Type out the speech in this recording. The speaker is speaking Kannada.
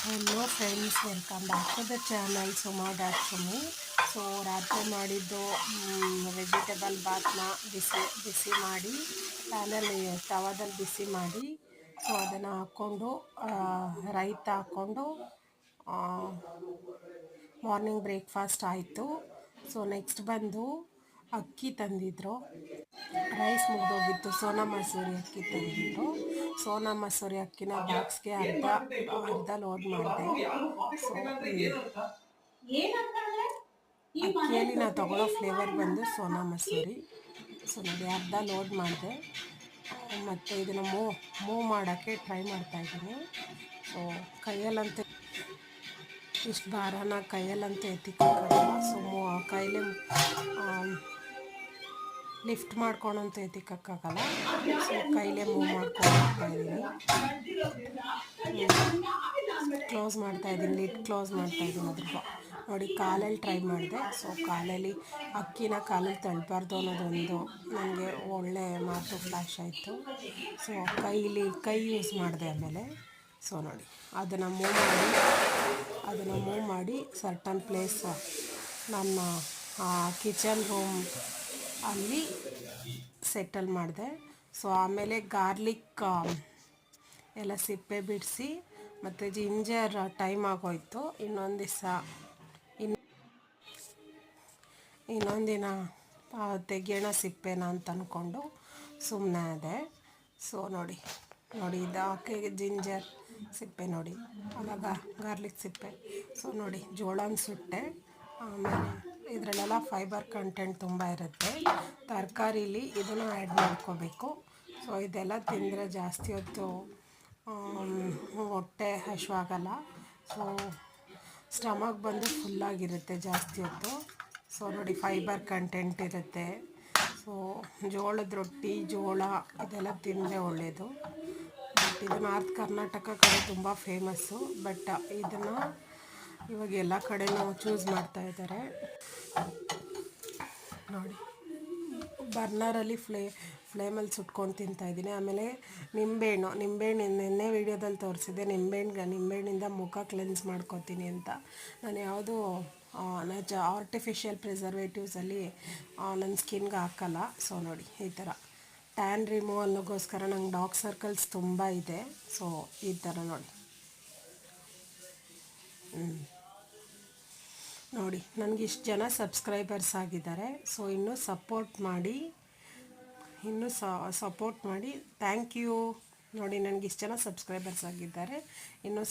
Hello friends, welcome back to the channel ಸುಮಾ.ಸುಮಿ. So ರಾತ್ರಿ ಮಾಡಿದ್ದು ವೆಜಿಟೇಬಲ್ ಬಾತ್ನ ಬಿಸಿ ಮಾಡಿ ಪ್ಯಾನಲ್ಲಿ ತವಾದಲ್ಲಿ ಬಿಸಿ ಮಾಡಿ ಸೊ ಅದನ್ನು ಹಾಕ್ಕೊಂಡು ರೈತ ಹಾಕ್ಕೊಂಡು ಮಾರ್ನಿಂಗ್ ಬ್ರೇಕ್ಫಾಸ್ಟ್ ಆಯಿತು. ಸೊ ನೆಕ್ಸ್ಟ್ ಬಂದು ಅಕ್ಕಿ ತಂದಿದ್ರು, ರೈಸ್ ಮುಗ್ದೋಗಿತ್ತು. ಸೋನಾ ಮಸೂರಿ ಅಕ್ಕಿ ತಂದಿದ್ರು. ಸೋನಾ ಮಸೂರಿ ಅಕ್ಕಿನ ಬಾಕ್ಸ್ಗೆ ಅರ್ಧ ಲೋಡ್ ಮಾಡಿದೆ. ಸೊ ಅಕ್ಕಿಯಲ್ಲಿ ನಾವು ತಗೊಳ್ಳೋ ಫ್ಲೇವರ್ ಬಂದು ಸೋನಾ ಮಸೂರಿ. ಸೊ ನೋಡಿ ಅರ್ಧ ಲೋಡ್ ಮಾಡಿದೆ. ಮತ್ತು ಇದನ್ನು ಮೂವ್ ಮಾಡೋಕ್ಕೆ ಟ್ರೈ ಮಾಡ್ತಾಯಿದ್ದೀನಿ. ಸೊ ಕೈಯಲ್ಲಂತೂ ಇಷ್ಟು ಭಾರನ ಕೈಯಲ್ಲಂತೂ ಎತ್ತಿಕ್ಕಾಗಲ್ಲ. ಸೊ ಕೈಲೇ ಲಿಫ್ಟ್ ಮಾಡ್ಕೊಂಡಂತೂ ಎತ್ತಿಕ್ಕಾಗಲ್ಲ. ಸೊ ಕೈಲೇ ಮೂವ್ ಮಾಡ್ಕೊಂಡು ಹೋಗ್ತಾಯಿದ್ದೀನಿ. ಕ್ಲೋಸ್ ಮಾಡ್ತಾಯಿದ್ದೀನಿ, ಲಿಡ್ ಕ್ಲೋಸ್ ಮಾಡ್ತಾಯಿದ್ದೀನಿ. ಅದ್ರ ನೋಡಿ ಕಾಲಲ್ಲಿ ಟ್ರೈ ಮಾಡಿದೆ. ಸೊ ಕಾಲಲ್ಲಿ ಅಕ್ಕಿನ ಕಾಲಲ್ಲಿ ತಳ್ಳಬಾರ್ದು ಅನ್ನೋದೊಂದು ನನಗೆ ಒಳ್ಳೆ ಮಾತು ಫ್ಲ್ಯಾಶ್ ಆಯಿತು. ಸೊ ಕೈ ಯೂಸ್ ಮಾಡಿದೆ ಆಮೇಲೆ. ಸೊ ನೋಡಿ ಅದನ್ನು ಮೂವ್ ಮಾಡಿ ಸರ್ಟನ್ ಪ್ಲೇಸ್ ನನ್ನ ಕಿಚನ್ ರೂಮ್ ಅಲ್ಲಿ ಸೆಟಲ್ ಮಾಡಿದೆ. ಸೊ ಆಮೇಲೆ ಗಾರ್ಲಿಕ್ ಎಲ್ಲ ಸಿಪ್ಪೆ ಬಿಡಿಸಿ ಮತ್ತು ಜಿಂಜರ್ ಟೈಮ್ ಆಗೋಯ್ತು. ಇನ್ನೊಂದಿನ ತೆಗಿಯೋಣ ಸಿಪ್ಪೆನ ಅಂತ ಅಂದ್ಕೊಂಡು ಸುಮ್ಮನೆ ಅದೇ. ಸೊ ನೋಡಿ ಇದು ಹಾಕಿ ಜಿಂಜರ್ ಸಿಪ್ಪೆ ನೋಡಿ, ಆವಾಗ ಗಾರ್ಲಿಕ್ ಸಿಪ್ಪೆ. ಸೊ ನೋಡಿ ಜೋಳನ ಸುಟ್ಟೆ. ಆಮೇಲೆ ಇದರಲ್ಲೆಲ್ಲ ಫೈಬರ್ ಕಂಟೆಂಟ್ ತುಂಬ ಇರುತ್ತೆ. ತರಕಾರಿಲಿ ಇದನ್ನು ಆ್ಯಡ್ ಮಾಡ್ಕೋಬೇಕು. ಸೊ ಇದೆಲ್ಲ ತಿಂದರೆ ಜಾಸ್ತಿ ಹೊತ್ತು ಹೊಟ್ಟೆ ಹಸಿವಾಗಲ್ಲ. ಸೊ ಸ್ಟಮಕ್ ಬಂದು ಫುಲ್ಲಾಗಿರುತ್ತೆ ಜಾಸ್ತಿ ಹೊತ್ತು. ಸೊ ನೋಡಿ ಫೈಬರ್ ಕಂಟೆಂಟ್ ಇರುತ್ತೆ. ಸೊ ಜೋಳದ ರೊಟ್ಟಿ, ಜೋಳ ಇದೆಲ್ಲ ತಿಂದರೆ ಒಳ್ಳೆಯದು. ಬಟ್ ಇದು ನಾರ್ತ್ ಕರ್ನಾಟಕ ಕಡೆ ತುಂಬ ಫೇಮಸ್ಸು. ಬಟ್ ಇದನ್ನು ಇವಾಗ ಎಲ್ಲ ಕಡೆನೂ ಚೂಸ್ ಮಾಡ್ತಾಯಿದ್ದಾರೆ. ನೋಡಿ ಬರ್ನರಲ್ಲಿ ಫ್ಲೇಮಲ್ಲಿ ಸುಟ್ಕೊಂಡು ತಿಂತಾಯಿದ್ದೀನಿ. ಆಮೇಲೆ ನಿಂಬೆಹಣ್ಣು ನಿನ್ನೆ ವೀಡಿಯೋದಲ್ಲಿ ತೋರಿಸಿದ್ದೆ. ನಿಂಬೆಹಣ್ಣಿಂದ ಮುಖ ಕ್ಲೆನ್ಸ್ ಮಾಡ್ಕೊತೀನಿ ಅಂತ. ನಾನು ಯಾವುದೂ ಆರ್ಟಿಫಿಷಿಯಲ್ ಪ್ರಿಸರ್ವೇಟಿವ್ಸಲ್ಲಿ ನನ್ನ ಸ್ಕಿನ್ಗೆ ಹಾಕಲ್ಲ. ಸೊ ನೋಡಿ ಈ ಥರ ಟ್ಯಾನ್ ರಿಮೂವಲ್ಗೋಸ್ಕರ ನಂಗೆ ಡಾರ್ಕ್ ಸರ್ಕಲ್ಸ್ ತುಂಬ ಇದೆ. ಸೊ ಈ ಥರ ನೋಡಿ ನನಗೆ ಇಷ್ಟು ಜನ ಸಬ್ಸ್ಕ್ರೈಬರ್ಸ್ ಆಗಿದ್ದಾರೆ. ಸೊ ಇನ್ನೂ ಸಪೋರ್ಟ್ ಮಾಡಿ ಥ್ಯಾಂಕ್ ಯು. ನೋಡಿ ನನಗೆ ಇಷ್ಟು ಜನ ಸಬ್ಸ್ಕ್ರೈಬರ್ಸ್ ಆಗಿದ್ದಾರೆ. ಇನ್ನೂ